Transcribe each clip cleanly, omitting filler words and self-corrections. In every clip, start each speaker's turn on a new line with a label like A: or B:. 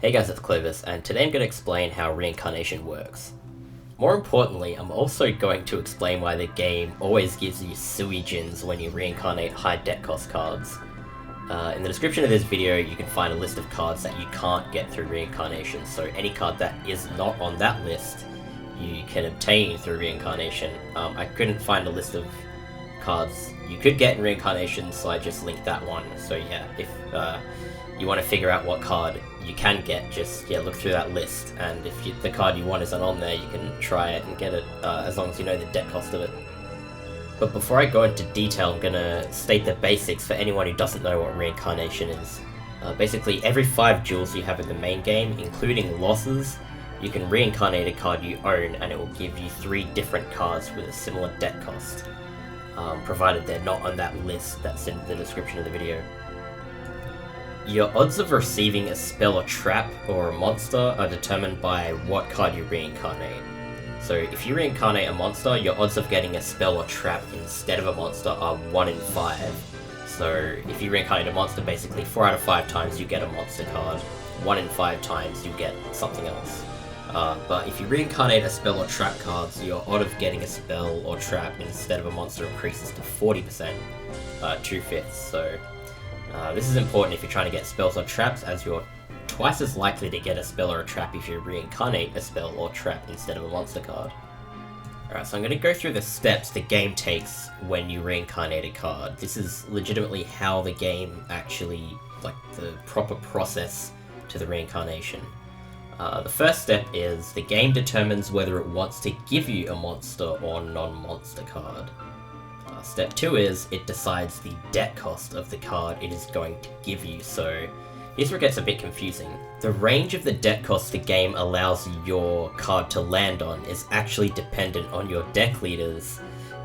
A: Hey guys, it's Clovis, and today I'm going to explain how Reincarnation works. More importantly, I'm also going to explain why the game always gives you Suijins when you reincarnate high deck cost cards. In the description of this video, you can find a list of cards that you can't get through Reincarnation, so any card that is not on that list, you can obtain through Reincarnation. I couldn't find a list of cards you could get in Reincarnation, so I just linked that one. So yeah, if you want to figure out what card you can get, just look through that list, and if the card you want isn't on there, you can try it and get it, as long as you know the deck cost of it. But before I go into detail, I'm going to state the basics for anyone who doesn't know what Reincarnation is. Basically, every 5 duels you have in the main game, including losses, you can reincarnate a card you own, and it will give you 3 different cards with a similar deck cost, provided they're not on that list that's in the description of the video. Your odds of receiving a spell or trap or a monster are determined by what card you reincarnate. So if you reincarnate a monster, your odds of getting a spell or trap instead of a monster are 1 in 5. So if you reincarnate a monster, basically 4 out of 5 times you get a monster card, 1 in 5 times you get something else. But if you reincarnate a spell or trap cards, your odds of getting a spell or trap instead of a monster increases to 40%, 2/5. So this is important if you're trying to get spells or traps, as you're twice as likely to get a spell or a trap if you reincarnate a spell or trap instead of a monster card. Alright, so I'm going to go through the steps the game takes when you reincarnate a card. This is legitimately how the game actually, like the proper process to the reincarnation. The first step is the game determines whether it wants to give you a monster or non-monster card. Step 2 is it decides the deck cost of the card it is going to give you, so here's where it gets a bit confusing. The range of the deck cost the game allows your card to land on is actually dependent on your deck leaders.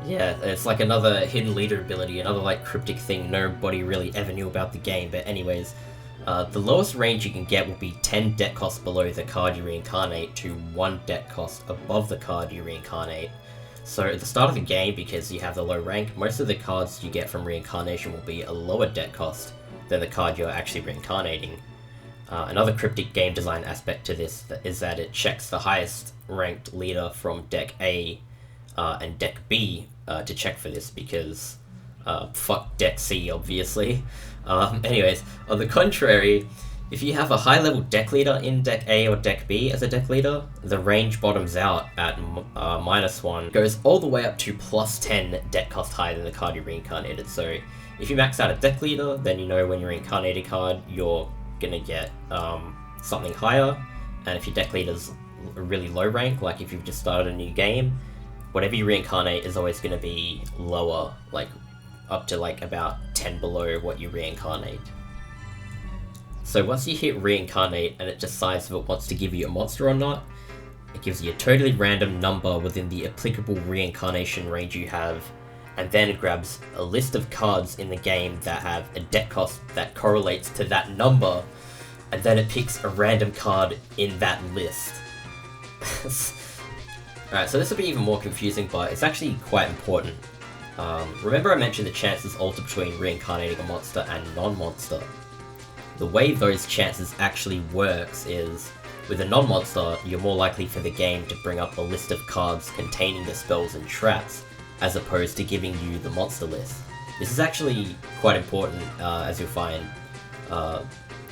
A: Yeah, it's like another hidden leader ability, another like cryptic thing nobody really ever knew about the game, but anyways, the lowest range you can get will be 10 deck costs below the card you reincarnate to 1 deck cost above the card you reincarnate. So at the start of the game, because you have the low rank, most of the cards you get from reincarnation will be a lower deck cost than the card you're actually reincarnating. Another cryptic game design aspect to this is that it checks the highest ranked leader from deck A and deck B to check for this, because fuck deck C, obviously. Anyways, on the contrary, if you have a high level deck leader in deck A or deck B as a deck leader, the range bottoms out at -1, goes all the way up to +10 deck cost higher than the card you reincarnated. So if you max out a deck leader, then you know when you reincarnate a card, you're gonna get something higher. And if your deck leader's a really low rank, like if you've just started a new game, whatever you reincarnate is always gonna be lower, like up to like about 10 below what you reincarnate. So once you hit reincarnate and it decides if it wants to give you a monster or not, it gives you a totally random number within the applicable reincarnation range you have, and then it grabs a list of cards in the game that have a deck cost that correlates to that number, and then it picks a random card in that list. Alright, so this will be even more confusing, but it's actually quite important. Remember I mentioned the chances alter between reincarnating a monster and non-monster. The way those chances actually works is, with a non-monster, you're more likely for the game to bring up a list of cards containing the spells and traps, as opposed to giving you the monster list. This is actually quite important, as you'll find,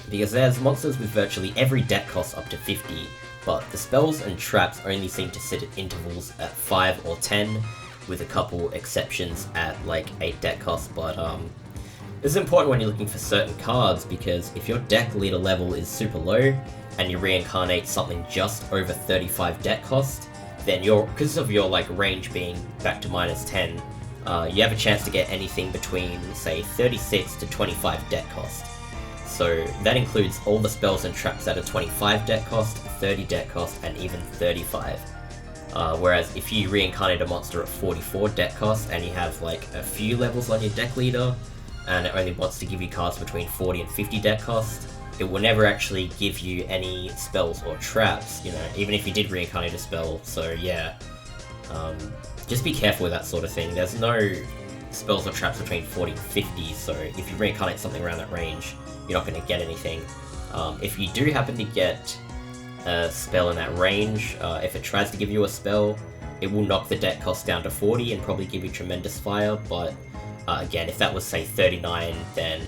A: because there's monsters with virtually every deck cost up to 50, but the spells and traps only seem to sit at intervals at 5 or 10, with a couple exceptions at like 8 deck cost, but this is important when you're looking for certain cards, because if your deck leader level is super low and you reincarnate something just over 35 deck cost, then because of your like range being back to -10, you have a chance to get anything between say 36 to 25 deck cost. So that includes all the spells and traps that are 25 deck cost, 30 deck cost, and even 35. Whereas if you reincarnate a monster at 44 deck cost and you have like a few levels on your deck leader, and it only wants to give you cards between 40 and 50 deck cost, it will never actually give you any spells or traps, you know, even if you did reincarnate a spell. So yeah, just be careful with that sort of thing. There's no spells or traps between 40 and 50, so if you reincarnate something around that range, you're not going to get anything. If you do happen to get a spell in that range, if it tries to give you a spell, it will knock the deck cost down to 40 and probably give you Tremendous Fire, but again, if that was, say, 39, then,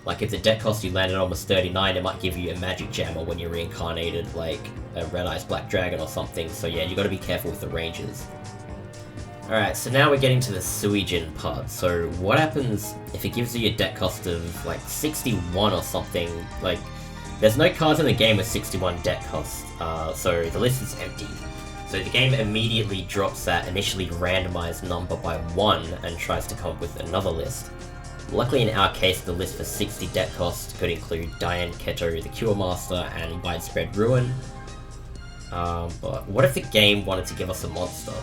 A: like, if the deck cost you landed on was 39, it might give you a Magic Jammer when you're reincarnated, like a Red Eyes Black Dragon or something, so yeah, you gotta be careful with the ranges. Alright, so now we're getting to the Suijin part. So what happens if it gives you a deck cost of, like, 61 or something? Like, there's no cards in the game with 61 deck cost, so the list is empty. So the game immediately drops that initially randomized number by 1 and tries to come up with another list. Luckily in our case, the list for 60 deck cost could include Diane Keto, the Cure Master, and Widespread Ruin. But what if the game wanted to give us a monster?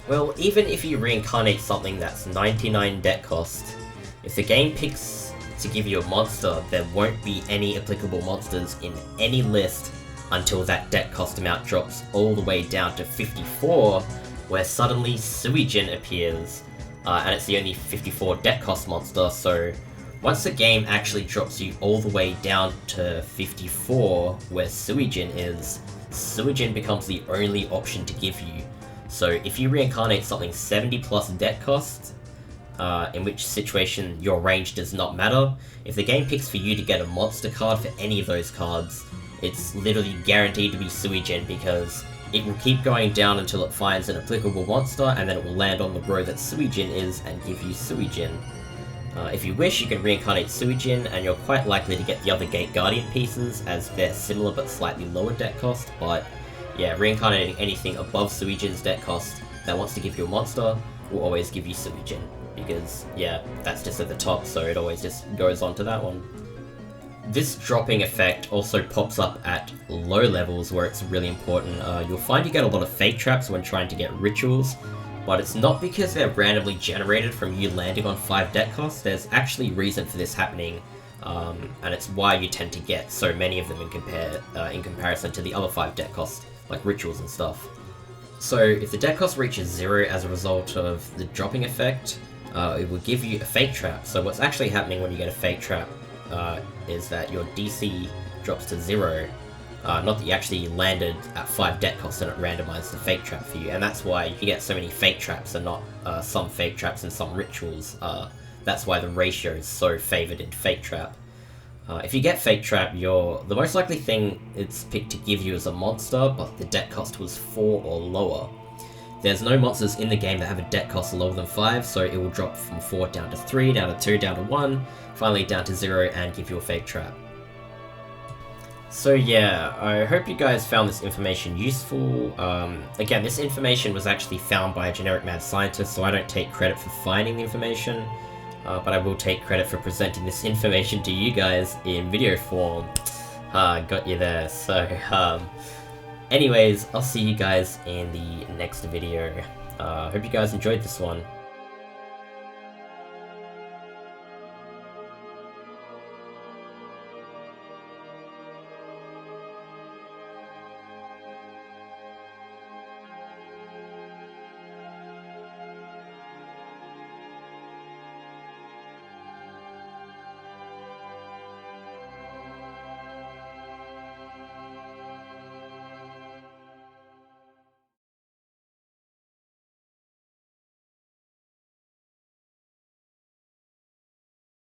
A: Well, even if you reincarnate something that's 99 deck cost, if the game picks to give you a monster, there won't be any applicable monsters in any list until that deck cost amount drops all the way down to 54, where suddenly Suijin appears, and it's the only 54 deck cost monster, so once the game actually drops you all the way down to 54, where Suijin is, Suijin becomes the only option to give you. So if you reincarnate something 70 plus deck cost, in which situation your range does not matter, if the game picks for you to get a monster card for any of those cards, it's literally guaranteed to be Suijin, because it will keep going down until it finds an applicable monster, and then it will land on the row that Suijin is and give you Suijin. If you wish, you can reincarnate Suijin, and you're quite likely to get the other Gate Guardian pieces, as they're similar but slightly lower deck cost, but yeah, reincarnating anything above Suijin's deck cost that wants to give you a monster will always give you Suijin, because yeah, that's just at the top, so it always just goes on to that one. This dropping effect also pops up at low levels where it's really important. You'll find you get a lot of fake traps when trying to get rituals, but it's not because they're randomly generated from you landing on 5 deck costs. There's actually reason for this happening, and it's why you tend to get so many of them in comparison to the other 5 deck costs, like rituals and stuff. So if the deck cost reaches 0 as a result of the dropping effect, it will give you a fake trap. So what's actually happening when you get a fake trap is that your DC drops to 0, not that you actually landed at 5 deck costs and it randomized the fake trap for you, and that's why you get so many fake traps and not some fake traps and some rituals. That's why the ratio is so favored in fake trap. If you get fake trap, the most likely thing it's picked to give you is a monster, but the deck cost was 4 or lower. There's no monsters in the game that have a deck cost lower than 5, so it will drop from 4 down to 3, down to 2, down to 1, finally down to 0, and give you a fake trap. So yeah, I hope you guys found this information useful. Again, this information was actually found by a generic mad scientist, so I don't take credit for finding the information, but I will take credit for presenting this information to you guys in video form. Got you there. So, anyways, I'll see you guys in the next video. Hope you guys enjoyed this one.